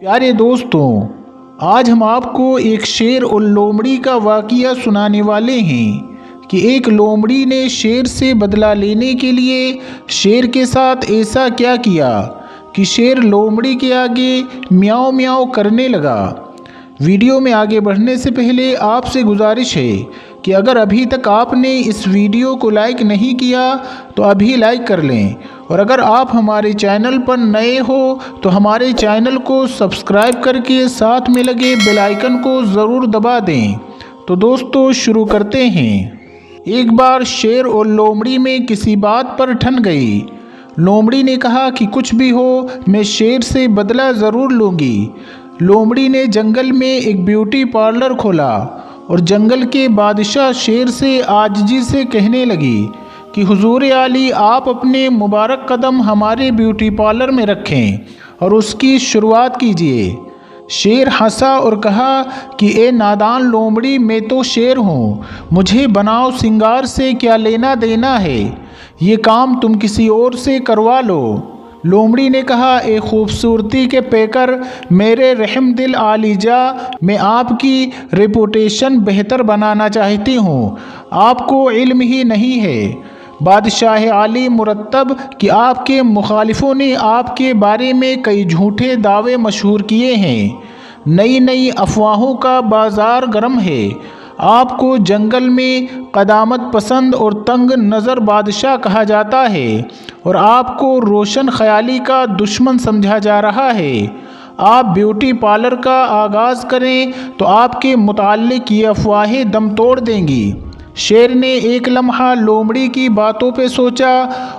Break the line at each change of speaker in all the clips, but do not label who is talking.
प्यारे दोस्तों, आज हम आपको एक शेर और लोमड़ी का वाक़या सुनाने वाले हैं कि एक लोमड़ी ने शेर से बदला लेने के लिए शेर के साथ ऐसा क्या किया कि शेर लोमड़ी के आगे म्याऊं म्याऊं करने लगा। वीडियो में आगे बढ़ने से पहले आपसे गुजारिश है कि अगर अभी तक आपने इस वीडियो को लाइक नहीं किया तो अभी लाइक कर लें, और अगर आप हमारे चैनल पर नए हो तो हमारे चैनल को सब्सक्राइब करके साथ में लगे बेल आइकन को ज़रूर दबा दें। तो दोस्तों, शुरू करते हैं। एक बार शेर और लोमड़ी में किसी बात पर ठन गई। लोमड़ी ने कहा कि कुछ भी हो मैं शेर से बदला ज़रूर लूँगी। लोमड़ी ने जंगल में एक ब्यूटी पार्लर खोला और जंगल के बादशाह शेर से आजिज़ी से कहने लगी कि हुजूर आली, आप अपने मुबारक कदम हमारे ब्यूटी पार्लर में रखें और उसकी शुरुआत कीजिए। शेर हंसा और कहा कि ए नादान लोमड़ी, मैं तो शेर हूँ, मुझे बनाव सिंगार से क्या लेना देना है, ये काम तुम किसी और से करवा लो। लोमड़ी ने कहा, ए खूबसूरती के पेकर मेरे रहम दिल आलीजा, मैं आपकी रेपुटेशन बेहतर बनाना चाहती हूँ, आपको इल्म ही नहीं है बादशाह आली मुरत्तब कि आपके मुखालिफों ने आपके बारे में कई झूठे दावे मशहूर किए हैं। नई नई अफवाहों का बाज़ार गर्म है। आपको जंगल में क़दामत पसंद और तंग नज़र बादशाह कहा जाता है और आपको रोशन ख़याली का दुश्मन समझा जा रहा है। आप ब्यूटी पार्लर का आगाज़ करें तो आपके मुताल्लिक़ ये अफवाहें दम तोड़ देंगी। शेर ने एक लम्हा लोमड़ी की बातों पे सोचा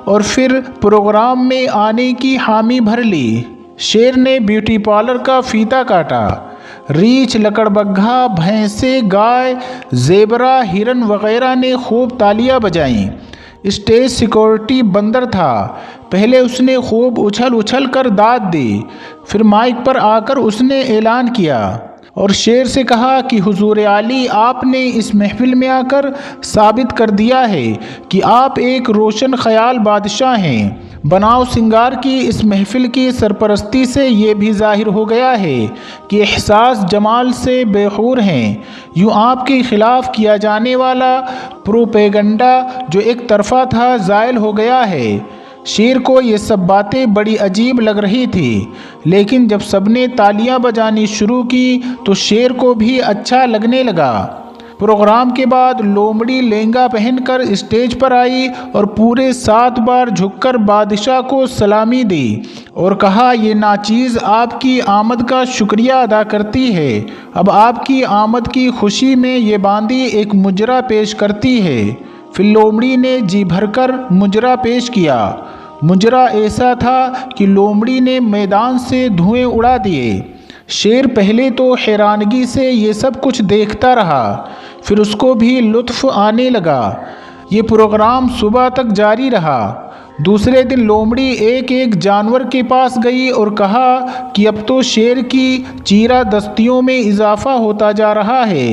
और फिर प्रोग्राम में आने की हामी भर ली। शेर ने ब्यूटी पार्लर का फीता काटा। रीछ, लकड़बग्घा, भैंसे, गाय, ज़ेबरा, हिरन वगैरह ने खूब तालियां बजाईं। स्टेज सिक्योरिटी बंदर था। पहले उसने खूब उछल उछल कर दाद दी, फिर माइक पर आकर उसने ऐलान किया और शेर से कहा कि हुजूर आली, आपने इस महफिल में आकर साबित कर दिया है कि आप एक रोशन ख़याल बादशाह हैं। बनाव सिंगार की इस महफिल की सरपरस्ती से ये भी ज़ाहिर हो गया है कि एहसास जमाल से बेखूर हैं। यूँ आपके ख़िलाफ़ किया जाने वाला प्रोपेगंडा जो एक तरफ़ा था ज़ायल हो गया है। शेर को ये सब बातें बड़ी अजीब लग रही थी, लेकिन जब सबने तालियां बजानी शुरू की तो शेर को भी अच्छा लगने लगा। प्रोग्राम के बाद लोमड़ी लहंगा पहनकर स्टेज पर आई और पूरे 7 बार झुककर बादशाह को सलामी दी और कहा, ये नाचीज़ आपकी आमद का शुक्रिया अदा करती है। अब आपकी आमद की खुशी में ये बांदी एक मुजरा पेश करती है। फिर लोमड़ी ने जी भरकर मुजरा पेश किया। मुजरा ऐसा था कि लोमड़ी ने मैदान से धुएं उड़ा दिए। शेर पहले तो हैरानगी से ये सब कुछ देखता रहा, फिर उसको भी लुत्फ़ आने लगा। ये प्रोग्राम सुबह तक जारी रहा। दूसरे दिन लोमड़ी एक एक जानवर के पास गई और कहा कि अब तो शेर की चीरा दस्तियों में इजाफ़ा होता जा रहा है।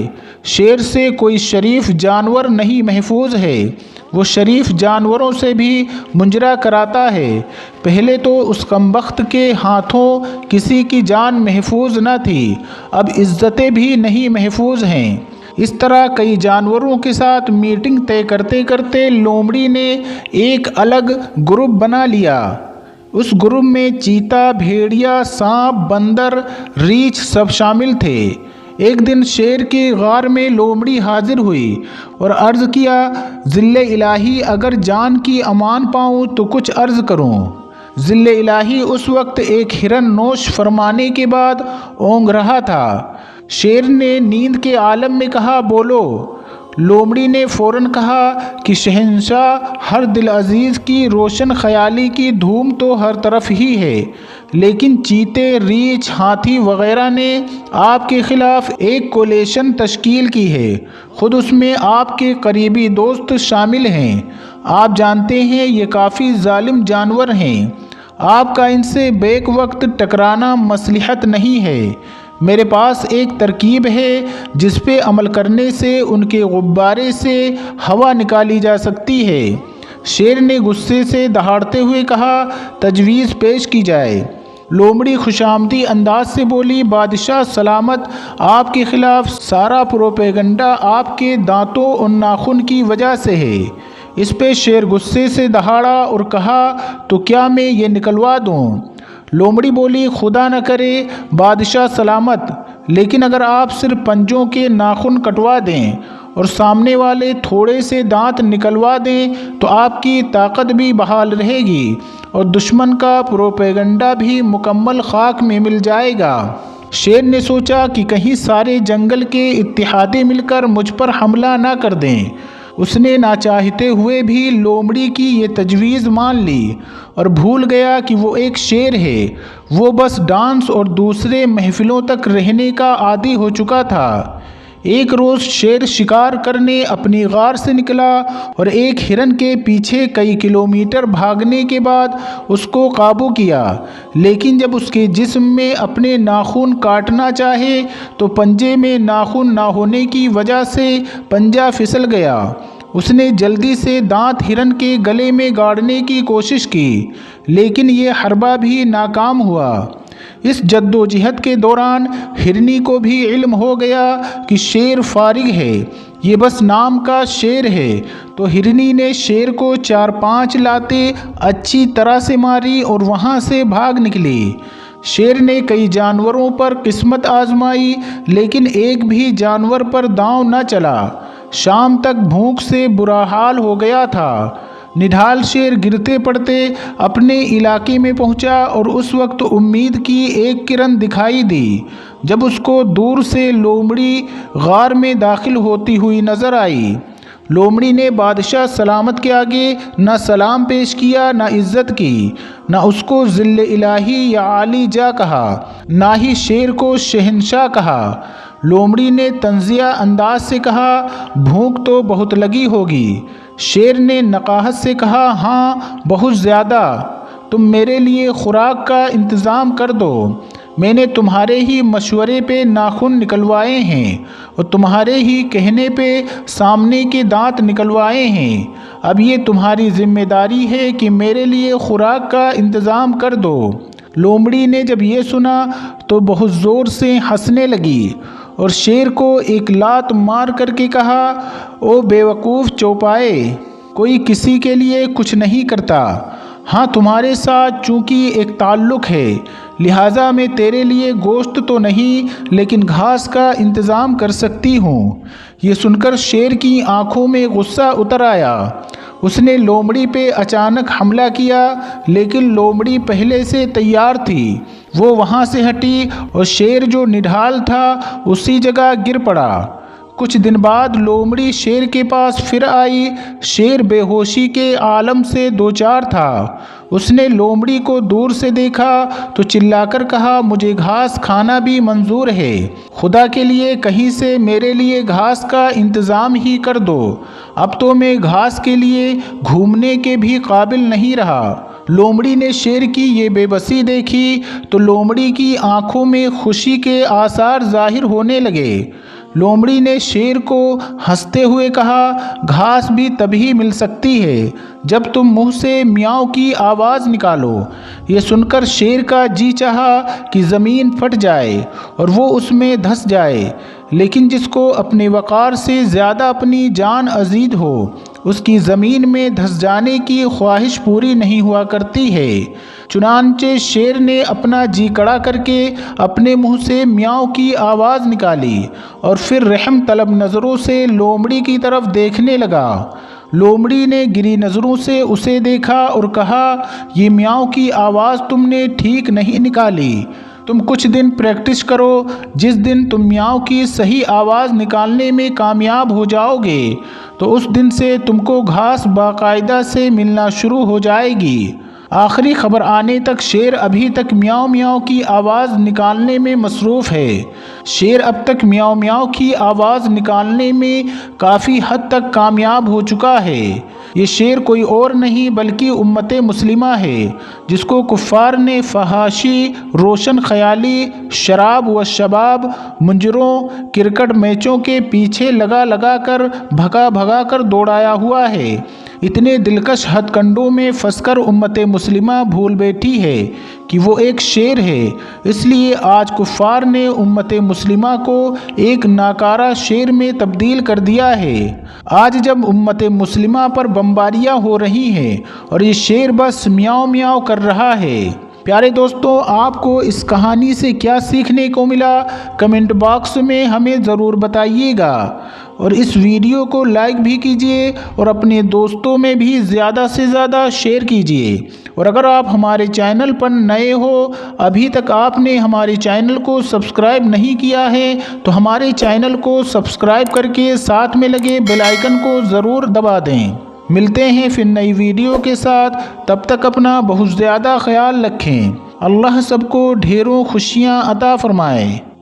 शेर से कोई शरीफ जानवर नहीं महफूज है, वो शरीफ जानवरों से भी मुंजरा कराता है। पहले तो उस कमबख्त के हाथों किसी की जान महफूज न थी, अब इज़्ज़तें भी नहीं महफूज हैं। इस तरह कई जानवरों के साथ मीटिंग तय करते करते लोमड़ी ने एक अलग ग्रुप बना लिया। उस ग्रुप में चीता, भेड़िया, सांप, बंदर, रीछ सब शामिल थे। एक दिन शेर के गार में लोमड़ी हाजिर हुई और अर्ज़ किया, ज़िल्ले इलाही, अगर जान की अमान पाऊँ तो कुछ अर्ज़ करूँ। ज़िल्ले इलाही उस वक्त एक हिरन नोश फरमाने के बाद ओंग रहा था। शेर ने नींद के आलम में कहा, बोलो। लोमड़ी ने फ़ौरन कहा कि शहंशाह, हर दिल अजीज़ की रोशन ख़याली की धूम तो हर तरफ ही है, लेकिन चीते, रीछ, हाथी वग़ैरह ने आपके ख़िलाफ़ एक कोलेशन तश्कील की है। ख़ुद उसमें आपके करीबी दोस्त शामिल हैं। आप जानते हैं ये काफ़ी ज़ालिम जानवर हैं। आपका इनसे बेक वक्त टकराना मसलहत नहीं है। मेरे पास एक तरकीब है जिस पे अमल करने से उनके गुब्बारे से हवा निकाली जा सकती है। शेर ने गुस्से से दहाड़ते हुए कहा, तजवीज़ पेश की जाए। लोमड़ी खुशामदी अंदाज से बोली, बादशाह सलामत, आपके खिलाफ सारा प्रोपेगंडा आपके दांतों और नाखून की वजह से है। इस पे शेर गुस्से से दहाड़ा और कहा, तो क्या मैं ये निकलवा दूं? लोमड़ी बोली, खुदा न करे बादशाह सलामत, लेकिन अगर आप सिर्फ पंजों के नाखून कटवा दें और सामने वाले थोड़े से दांत निकलवा दें तो आपकी ताकत भी बहाल रहेगी और दुश्मन का प्रोपेगंडा भी मुकम्मल खाक में मिल जाएगा। शेर ने सोचा कि कहीं सारे जंगल के इत्तेहादी मिलकर मुझ पर हमला ना कर दें। उसने ना चाहते हुए भी लोमड़ी की ये तजवीज़ मान ली और भूल गया कि वो एक शेर है। वो बस डांस और दूसरे महफिलों तक रहने का आदी हो चुका था। एक रोज़ शेर शिकार करने अपनी गार से निकला और एक हिरन के पीछे कई किलोमीटर भागने के बाद उसको काबू किया, लेकिन जब उसके जिस्म में अपने नाखून काटना चाहे तो पंजे में नाखून ना होने की वजह से पंजा फिसल गया। उसने जल्दी से दांत हिरन के गले में गाड़ने की कोशिश की, लेकिन ये हरबा भी नाकाम हुआ। इस जद्दोजहद के दौरान हिरनी को भी इल्म हो गया कि शेर फारिग है, ये बस नाम का शेर है। तो हिरनी ने शेर को 4-5 लाते अच्छी तरह से मारी और वहाँ से भाग निकली। शेर ने कई जानवरों पर किस्मत आजमाई, लेकिन एक भी जानवर पर दांव न चला। शाम तक भूख से बुरा हाल हो गया था। निढाल शेर गिरते पड़ते अपने इलाके में पहुंचा और उस वक्त उम्मीद की एक किरण दिखाई दी, जब उसको दूर से लोमड़ी गार में दाखिल होती हुई नजर आई। लोमड़ी ने बादशाह सलामत के आगे न सलाम पेश किया, न इज्जत की, न उसको ज़िल्ले इलाही या आली जा कहा, ना ही शेर को शहंशाह कहा। लोमड़ी ने तंजिया अंदाज से कहा, भूख तो बहुत लगी होगी। शेर ने नकाहत से कहा, हाँ बहुत ज़्यादा। तुम मेरे लिए खुराक का इंतज़ाम कर दो। मैंने तुम्हारे ही मशवरे पे नाखून निकलवाए हैं और तुम्हारे ही कहने पे सामने के दांत निकलवाए हैं। अब ये तुम्हारी जिम्मेदारी है कि मेरे लिए खुराक का इंतज़ाम कर दो। लोमड़ी ने जब ये सुना तो बहुत ज़ोर से हंसने लगी और शेर को एक लात मार करके कहा, ओ बेवकूफ़ चौपाए, कोई किसी के लिए कुछ नहीं करता। हाँ, तुम्हारे साथ चूँकि एक ताल्लुक़ है, लिहाजा मैं तेरे लिए गोश्त तो नहीं लेकिन घास का इंतज़ाम कर सकती हूँ। ये सुनकर शेर की आंखों में गुस्सा उतर आया। उसने लोमड़ी पे अचानक हमला किया, लेकिन लोमड़ी पहले से तैयार थी। वो वहाँ से हटी और शेर जो निढाल था उसी जगह गिर पड़ा। कुछ दिन बाद लोमड़ी शेर के पास फिर आई। शेर बेहोशी के आलम से दो चार था। उसने लोमड़ी को दूर से देखा तो चिल्लाकर कहा, मुझे घास खाना भी मंजूर है। खुदा के लिए कहीं से मेरे लिए घास का इंतज़ाम ही कर दो। अब तो मैं घास के लिए घूमने के भी काबिल नहीं रहा। लोमड़ी ने शेर की ये बेबसी देखी तो लोमड़ी की आंखों में खुशी के आसार जाहिर होने लगे। लोमड़ी ने शेर को हंसते हुए कहा, घास भी तभी मिल सकती है जब तुम मुंह से म्याऊं की आवाज़ निकालो। ये सुनकर शेर का जी चाहा कि ज़मीन फट जाए और वो उसमें धंस जाए, लेकिन जिसको अपने वक़ार से ज़्यादा अपनी जान अजीज हो उसकी ज़मीन में धंस जाने की ख्वाहिश पूरी नहीं हुआ करती है। चुनांचे शेर ने अपना जी कड़ा करके अपने मुंह से म्याऊं की आवाज़ निकाली और फिर रहम तलब नज़रों से लोमड़ी की तरफ देखने लगा। लोमड़ी ने गिरी नज़रों से उसे देखा और कहा, ये म्याऊं की आवाज़ तुमने ठीक नहीं निकाली। तुम कुछ दिन प्रैक्टिस करो। जिस दिन तुम म्याऊं की सही आवाज़ निकालने में कामयाब हो जाओगे तो उस दिन से तुमको घास बाकायदा से मिलना शुरू हो जाएगी। आखिरी खबर आने तक शेर अभी तक म्याऊं म्याऊं की आवाज़ निकालने में मसरूफ़ है। शेर अब तक म्याऊं म्याऊं की आवाज़ निकालने में काफ़ी हद तक कामयाब हो चुका है। ये शेर कोई और नहीं बल्कि उम्मत मुस्लिमा है, जिसको कुफ़ार ने फहाशी, रोशन ख़याली, शराब व शबाब, मुंजरों, क्रिकेट मैचों के पीछे लगा लगा कर भगा भगा कर दौड़ाया हुआ है। इतने दिलकश हथकंडों में फंसकर उम्मत मुस्लिमा भूल बैठी है कि वो एक शेर है, इसलिए आज कुफ़ार ने उम्मत मुस्लिमा को एक नाकारा शेर में तब्दील कर दिया है। आज जब उम्मत मुस्लिमा पर बमबारियां हो रही हैं और ये शेर बस म्याऊं म्याऊं कर रहा है। प्यारे दोस्तों, आपको इस कहानी से क्या सीखने को मिला, कमेंट बॉक्स में हमें ज़रूर बताइएगा। और इस वीडियो को लाइक भी कीजिए और अपने दोस्तों में भी ज़्यादा से ज़्यादा शेयर कीजिए। और अगर आप हमारे चैनल पर नए हो, अभी तक आपने हमारे चैनल को सब्सक्राइब नहीं किया है, तो हमारे चैनल को सब्सक्राइब करके साथ में लगे बेल आइकन को ज़रूर दबा दें। मिलते हैं फिर नई वीडियो के साथ, तब तक अपना बहुत ज़्यादा ख्याल रखें। अल्लाह सबको ढेरों खुशियाँ अता फरमाए।